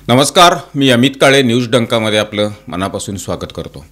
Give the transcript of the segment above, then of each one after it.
नमस्कार, मी अमित काळे न्यूज डंकामध्ये आपलं मनापासून स्वागत करतो।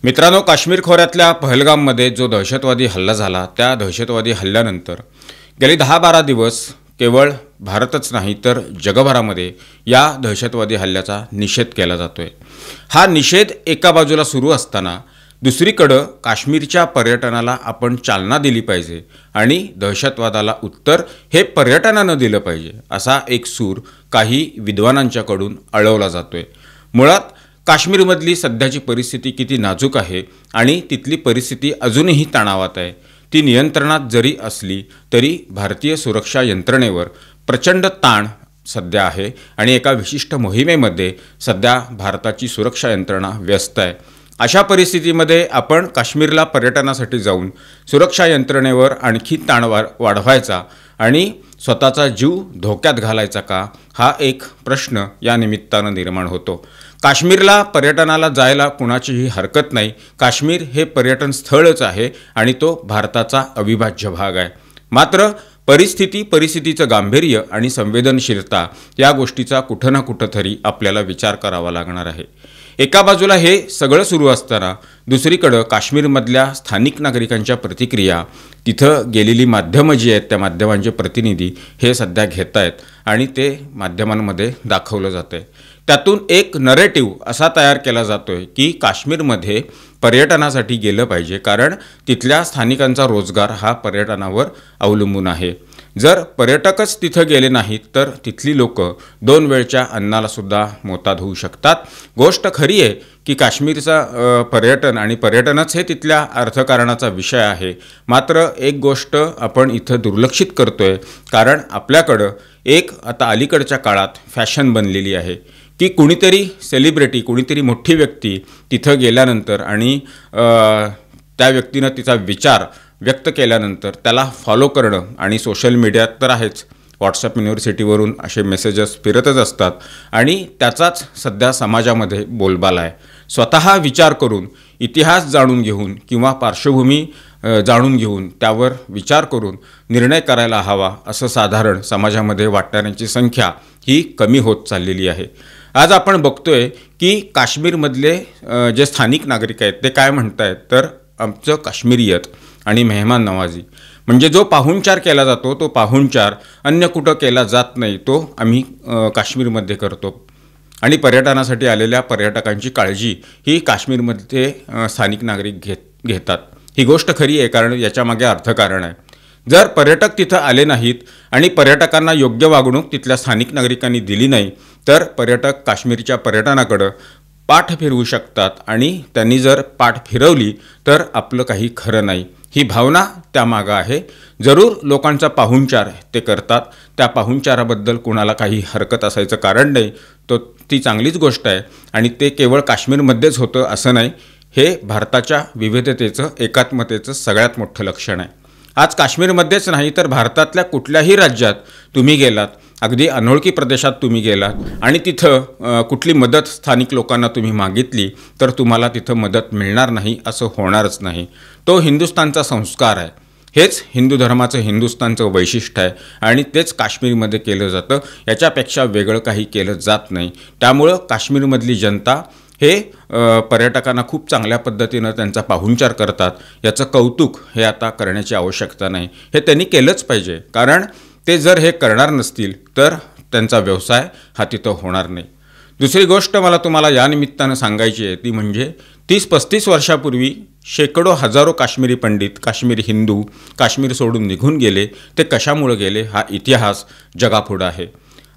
मित्रांनो, काश्मीर खोऱ्यातल्या पहलगाममध्ये जो दहशतवादी हल्ला झाला त्या दहशतवादी हल्ल्यानंतर गेली 10-12 दिवस केवळ भारतच नाही तर जगभरामध्ये या दहशतवादी हल्ल्याचा निषेध केला जातोय। हा निषेध एका बाजूला सुरू असताना दुसरीकडे काश्मीरच्या पर्यटनाला आपण चालना दिली पाहिजे आणि दहशतवादाला उत्तर हे पर्यटनाने दिलं पाहिजे असा एक सूर काही विद्वानांच्याकडून अळवला जातोय। मुळात काश्मीरमधली सध्याची परिस्थिती किती नाजूक आहे आणि तिथली परिस्थिती अजूनही तणावात आहे। ती नियंत्रणात जरी असली तरी भारतीय सुरक्षा यंत्रणेवर प्रचंड ताण सध्या आहे आणि एका विशिष्ट मोहिमेमध्ये सध्या भारताची सुरक्षा यंत्रणा व्यस्त आहे। अशा परिस्थितीमध्ये आपण काश्मीरला पर्यटनासाठी जाऊन सुरक्षा यंत्रणेवर आणखी ताण वाढवायचा आणि स्वतःचा जीव धोक्यात घालायचा का, हा एक प्रश्न या निमित्ताने निर्माण होतो। काश्मीरला पर्यटनाला जायला कुणाचीही हरकत नाही। काश्मीर हे पर्यटन स्थळच आहे आणि तो भारताचा अविभाज्य भाग आहे। मात्र परिस्थितीचं गांभीर्य आणि संवेदनशीलता या गोष्टीचा कुठं ना कुठं तरी आपल्याला विचार करावा लागणार आहे। एका बाजूला हे सगळं सुरू असताना दुसरीकडे काश्मीरमधल्या स्थानिक नागरिकांच्या प्रतिक्रिया, तिथं गेलेली माध्यमं जी आहेत त्या माध्यमांचे प्रतिनिधी हे सध्या घेत आहेत आणि ते माध्यमांमध्ये दाखवलं जातंय। त्यातून एक नरेटिव्ह असा तयार केला जातोय की काश्मीरमध्ये पर्यटनासाठी गेलं पाहिजे कारण तिथल्या स्थानिकांचा रोजगार हा पर्यटनावर अवलंबून आहे। जर पर्यटकच तिथं गेले नाहीत तर तिथली लोक 2 वेळच्या अन्नाला सुद्धा मोताद होऊ शकतात। गोष्ट खरी आहे की काश्मीरचा पर्यटन आणि पर्यटनच हे तिथल्या अर्थकारणाचा विषय आहे। मात्र एक गोष्ट आपण इथं दुर्लक्षित करतोय कारण आपल्याकडं एक आता अलीकडच्या काळात फॅशन बनलेली आहे की कुणीतरी सेलिब्रिटी, कुणीतरी मोठी व्यक्ती तिथं गेल्यानंतर आणि त्या व्यक्तीनं तिचा विचार व्यक्त केल्यानंतर त्याला फॉलो करणं आणि सोशल मीडियात तर आहेच, व्हॉट्सअप युनिव्हर्सिटीवरून असे मेसेजेस फिरतच असतात आणि त्याचाच सध्या समाजामध्ये बोलबाला आहे। स्वतः विचार करून, इतिहास जाणून घेऊन किंवा पार्श्वभूमी जाणून घेऊन त्यावर विचार करून निर्णय करायला हवा असं साधारण समाजामध्ये वाटणाऱ्यांची संख्या ही कमी होत चाललेली आहे। आज आपण बघतोय की काश्मीरमधले जे स्थानिक नागरिक आहेत ते काय म्हणतायत तर आमचं काश्मीरियत आणि मेहमान नवाजी म्हणजे जो पाहुणचार केला जातो तो पाहुणचार अन्य कुठं केला जात नाही, तो आम्ही काश्मीरमध्ये करतो आणि पर्यटनासाठी आलेल्या पर्यटकांची काळजी ही काश्मीरमध्ये स्थानिक नागरिक घेतात। ही गोष्ट खरी आहे कारण याच्यामागे अर्थकारण आहे। जर पर्यटक तिथं आले नाहीत आणि पर्यटकांना योग्य वागणूक तिथल्या स्थानिक नागरिकांनी दिली नाही तर पर्यटक काश्मीरच्या पर्यटनाकडे पाठ फिरवू शकतात आणि त्यांनी जर पाठ फिरवली तर आपलं काही खरं नाही, ही भावना त्यामागं आहे। जरूर लोकांचा पाहुणचार ते करतात, त्या पाहुणचाराबद्दल कोणाला काही हरकत असायचं कारण नाही, ती चांगलीच गोष्ट आहे आणि ते केवळ काश्मीरमध्येच होतं असं नाही। हे भारताच्या विविधतेचं, एकात्मतेचं सगळ्यात मोठं लक्षण आहे। आज काश्मीरमध्येच नाही तर भारतातल्या कुठल्याही राज्यात तुम्ही गेलात, अगदी अनोळखी प्रदेशात तुम्ही गेलात आणि तिथं कुठली मदत स्थानिक लोकांना तुम्ही मागितली तर तुम्हाला तिथं मदत मिळणार नाही असं होणारच नाही। तो हिंदुस्थानचा संस्कार आहे, हेच हिंदू धर्माचं, हिंदुस्थानचं वैशिष्ट्य आहे आणि तेच काश्मीरमध्ये केलं जातं। याच्यापेक्षा वेगळं काही केलं जात नाही। त्यामुळं काश्मीरमधली जनता हे पर्यटकांना खूप चांगल्या पद्धतीनं त्यांचा पाहुणचार करतात, याचं कौतुक हे आता करण्याची आवश्यकता नाही, हे त्यांनी केलंच पाहिजे कारण ते जर हे करणार नसतील तर त्यांचा व्यवसाय हा तिथं होणार नाही। दुसरी गोष्ट मला तुम्हाला या निमित्तानं सांगायची आहे ती म्हणजे 30-35 वर्षापूर्वी शेकडो हजारो काश्मीरी पंडित, काश्मीरी हिंदू काश्मीर सोडून निघून गेले। ते कशामुळे गेले हा इतिहास जगापुढे आहे।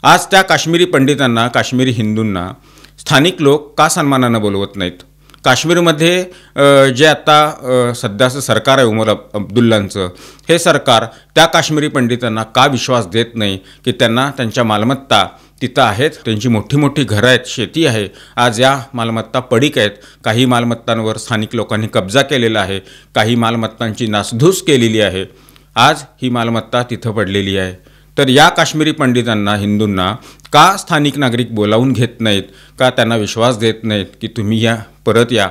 आज त्या काश्मीरी पंडितांना, काश्मीरी हिंदूंना स्थानिक लोक का सन्मानानं बोलवत नाहीत? काश्मीरमध्ये जे आता सध्याचं सरकार आहे उमर अब्दुल्लांचं, हे सरकार त्या काश्मीरी पंडितांना का विश्वास देत नाही की त्यांना त्यांच्या मालमत्ता तिथं आहेत, त्यांची मोठी मोठी घरं आहेत, शेती आहे, आज या मालमत्ता पडीक आहेत, काही मालमत्तांवर स्थानिक लोकांनी कब्जा केलेला आहे, काही मालमत्तांची नासधूस केलेली आहे, आज ही मालमत्ता तिथं पडलेली आहे। तर या काश्मीरी पंडितांना, हिंदूंना का स्थानिक नागरिक बोलावून घेत नाहीत, का त्यांना विश्वास देत नाहीत की तुम्ही परत या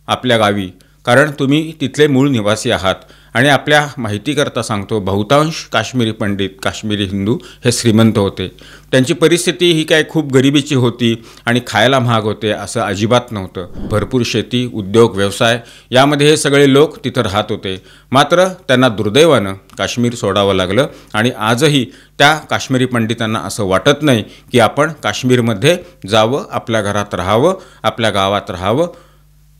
आपल्या गावी, कारण तुम्ही तिथले मूळ निवासी आहात आणि आपल्या माहितीकरता सांगतो, बहुतांश काश्मीरी पंडित, काश्मीरी हिंदू हे श्रीमंत होते. त्यांची परिस्थिती ही काय खूप गरिबीची होती आणि खायला महाग होते असं अजिबात नव्हतं. भरपूर शेती, उद्योग, व्यवसाय यामध्ये हे सगळे लोक तिथं राहत होते. मात्र त्यांना दुर्दैवानं काश्मीर सोडावं लागलं आणि आजही त्या काश्मीरी पंडितांना असं वाटत नाही की आपण काश्मीरमध्ये जावं, आपल्या घरात राहावं, आपल्या गावात राहावं.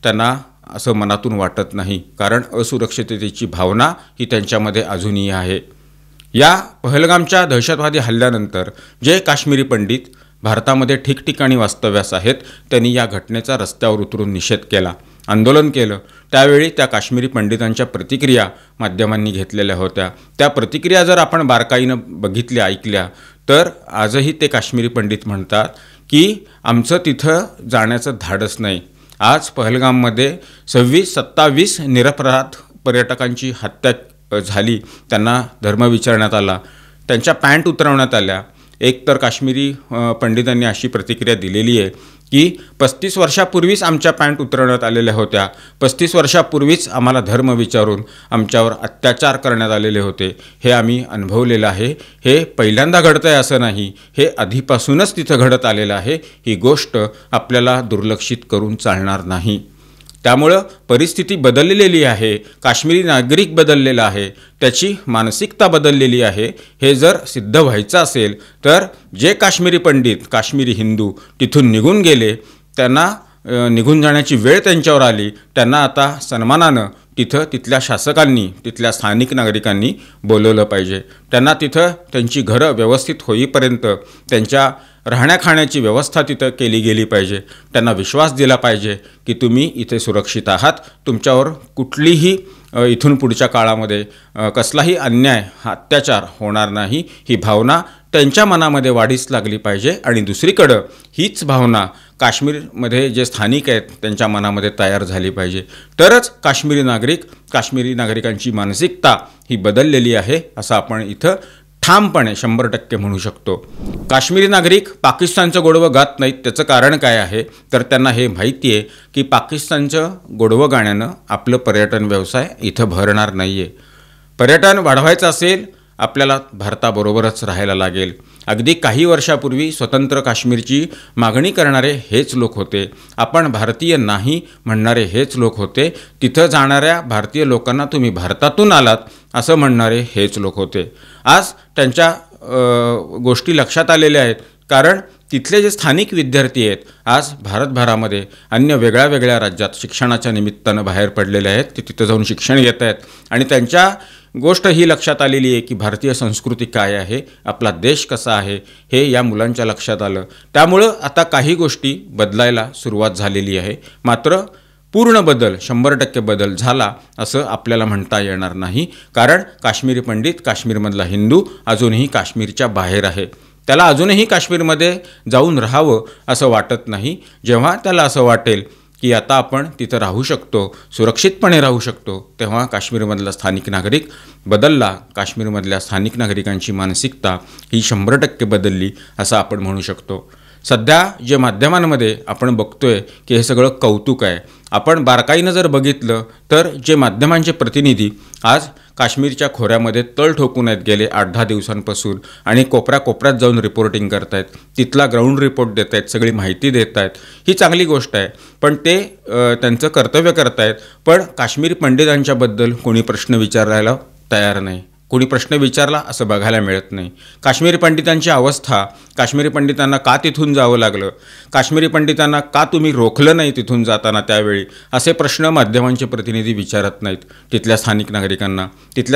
त्यांना असं मनातून वाटत नाही, कारण असुरक्षिततेची भावना ही त्यांच्यामध्ये अजूनही आहे. या पहलगामच्या दहशतवादी हल्ल्यानंतर जे काश्मीरी पंडित भारतामध्ये ठिकठिकाणी वास्तव्यास आहेत, त्यांनी या घटनेचा रस्त्यावर उतरून निषेध केला, आंदोलन केलं. त्यावेळी त्या काश्मीरी पंडितांच्या प्रतिक्रिया माध्यमांनी घेतलेल्या होत्या. त्या प्रतिक्रिया जर आपण बारकाईनं बघितल्या, ऐकल्या, तर आजही ते काश्मीरी पंडित म्हणतात की आमचं तिथं जाण्याचं धाडस नाही. आज पहलगाममध्ये 26-27 निरपराध पर्यटकांची हत्या झाली. त्यांना धर्म विचारण्यात आला, त्यांच्या पॅन्ट उतरवण्यात आल्या. एक तर काश्मीरी पंडितांनी अशी प्रतिक्रिया दिलेली आहे की 35 वर्षापूर्वीच आमच्या पॅन्ट उतरवण्यात आलेल्या होत्या, 35 वर्षापूर्वीच आम्हाला धर्म विचारून आमच्यावर अत्याचार करण्यात आलेले होते. हे आम्ही अनुभवलेलं आहे. हे पहिल्यांदा घडतं आहे असं नाही, हे आधीपासूनच तिथं घडत आलेलं आहे. ही गोष्ट आपल्याला दुर्लक्षित करून चालणार नाही. त्यामुळं परिस्थिती बदललेली आहे, काश्मीरी नागरिक बदललेला आहे, त्याची मानसिकता बदललेली आहे. हे जर सिद्ध व्हायचं असेल तर जे काश्मीरी पंडित, काश्मीरी हिंदू तिथून निघून गेले, त्यांना निघून जाण्याची वेळ त्यांच्यावर आली. त्यांना आता सन्मानानं तिथल्या शासकांनी, तिथल्या स्थानिक नागरिकांनी बोलवलं पाहिजे. त्यांना तिथं त्यांची घरं व्यवस्थित होईपर्यंत त्यांच्या राहण्या खाण्याची व्यवस्था तिथं केली गेली पाहिजे. त्यांना विश्वास दिला पाहिजे की तुम्ही इथे सुरक्षित आहात, तुमच्यावर कुठलीही इथून पुढच्या काळामध्ये कसलाही अन्याय, अत्याचार होणार नाही. ही भावना त्यांच्या मनामध्ये वाढीस लागली पाहिजे. आणि दुसरीकडं हीच भावना काश्मीरमध्ये जे स्थानिक आहेत त्यांच्या मनामध्ये तयार झाली पाहिजे. तरच काश्मीरी नागरिकांची मानसिकता ही बदललेली आहे असं आपण इथं ठामपणे 100% म्हणू शकतो. काश्मीरी नागरिक पाकिस्तानचं गोडवं गात नाहीत. त्याचं कारण काय आहे तर त्यांना हे माहिती आहे की पाकिस्तानचं गोडवं गाण्यानं आपलं पर्यटन व्यवसाय इथं भरणार नाही आहे. पर्यटन वाढवायचं असेल आपल्याला भारताबरोबरच राहायला लागेल. अगदी काही वर्षापूर्वी स्वतंत्र काश्मीरची मागणी करणारे हेच लोक होते. आपण भारतीय नाही म्हणणारे हेच लोक होते. तिथं जाणाऱ्या भारतीय लोकांना तुम्ही भारतातून आलात असं म्हणणारे हेच लोक होते. आज त्यांच्या गोष्टी लक्षात आलेल्या आहेत, कारण तिथले जे स्थानिक विद्यार्थी आहेत आज भारतभरामध्ये अन्य वेगळ्या राज्यात शिक्षणाच्या निमित्तानं बाहेर पडलेले आहेत. ते तिथं जाऊन शिक्षण घेत आहेत आणि त्यांच्या गोष्ट ही लक्षात आलेली आहे की भारतीय संस्कृती काय आहे, आपला देश कसा आहे, हे या मुलांच्या लक्षात आलं. त्यामुळं आता काही गोष्टी बदलायला सुरुवात झालेली आहे. मात्र पूर्ण बदल, 100% बदल झाला असं आपल्याला म्हणता येणार नाही, कारण काश्मीरी पंडित, काश्मीरमधला हिंदू अजूनही काश्मीरच्या बाहेर आहे. त्याला अजूनही काश्मीरमध्ये जाऊन राहावं असं वाटत नाही. जेव्हा त्याला असं वाटेल की आता आपण तिथं राहू शकतो, सुरक्षितपणे राहू शकतो, तेव्हा काश्मीरमधला स्थानिक नागरिक बदलला. काश्मीरमधल्या स्थानिक नागरिकांची मानसिकता ही 100% बदलली असं आपण म्हणू शकतो. सध्या जे माध्यमांमध्ये आपण बघतोय की हे सगळं कौतुक आहे. आपण बारकाईनं जर बघितलं तर जे माध्यमांचे प्रतिनिधी आज काश्मीरच्या खोऱ्यामध्ये तळ ठोकून आहेत गेले 8-10 दिवसांपासून आणि कोपऱ्यात जाऊन रिपोर्टिंग करत आहेत, तिथला ग्राउंड रिपोर्ट देत आहेत, सगळी माहिती देत आहेत, ही चांगली गोष्ट आहे. पण ते त्यांचं कर्तव्य करत आहेत. पण काश्मीरी पंडितांच्याबद्दल कोणी प्रश्न विचारायला तयार नाही, कोणी प्रश्न विचारला असं बघायला मिळत नाही. काश्मीरी पंडितांची अवस्था, काश्मीरी पंडितांना का तिथून जावं लागलं, काश्मीरी पंडितांना का तुम्ही रोखलं नाही तिथून जाताना त्यावेळी, असे प्रश्न माध्यमांचे प्रतिनिधी विचारत नाहीत. तिथल्या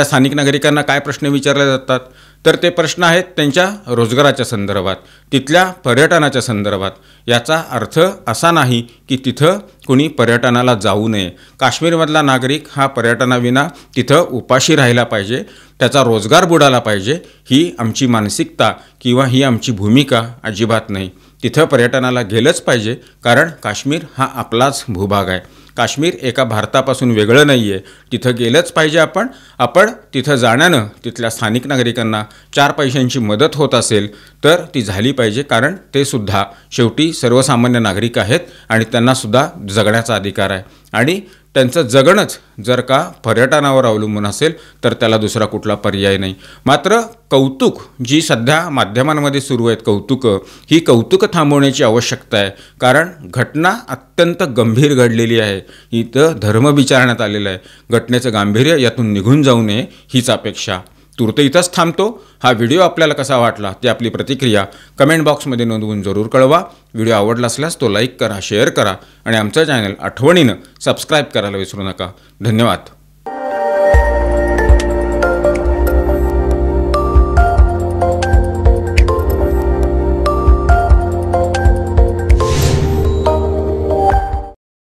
स्थानिक नागरिकांना काय प्रश्न विचारले जातात तर ते प्रश्न आहेत त्यांच्या रोजगाराच्या संदर्भात, तिथल्या पर्यटनाच्या संदर्भात. याचा अर्थ असा नाही की तिथं कोणी पर्यटनाला जाऊ नये. काश्मीरमधला नागरिक हा पर्यटनाविना तिथं उपाशी राहिला पाहिजे, त्याचा रोजगार बुडाला पाहिजे, ही आमची मानसिकता किंवा ही आमची भूमिका अजिबात नाही. तिथं पर्यटनाला गेलंच पाहिजे, कारण काश्मीर हा आपलाच भूभाग आहे. काश्मीर एका भारतापासून वेगळं नाही आहे. तिथं गेलंच पाहिजे आपण तिथं जाण्यानं तिथल्या स्थानिक नागरिकांना 4 पैशांची मदत होत असेल तर ती झाली पाहिजे, कारण ते सुद्धा शेवटी सर्वसामान्य नागरिक आहेत आणि त्यांनासुद्धा जगण्याचा अधिकार आहे. आणि त्यांचं जगणंच जर का पर्यटनावर अवलंबून असेल तर त्याला दुसरा कुठला पर्याय नाही. मात्र कौतुक जी सध्या माध्यमांमध्ये सुरू आहेत कौतुकं, ही कौतुकं थांबवण्याची आवश्यकता आहे. कारण घटना अत्यंत गंभीर घडलेली आहे. इथं धर्म विचारण्यात आलेला आहे. घटनेचं गांभीर्य यातून निघून जाऊ नये हीच अपेक्षा. तूर्त इथंच थांबतो. हा व्हिडिओ आपल्याला कसा वाटला ती आपली प्रतिक्रिया कमेंट बॉक्समध्ये नोंदवून जरूर कळवा. व्हिडिओ आवडला असल्यास तो लाईक करा, शेअर करा आणि आमचं चॅनल आठवणीनं सबस्क्राईब करायला विसरू नका. धन्यवाद.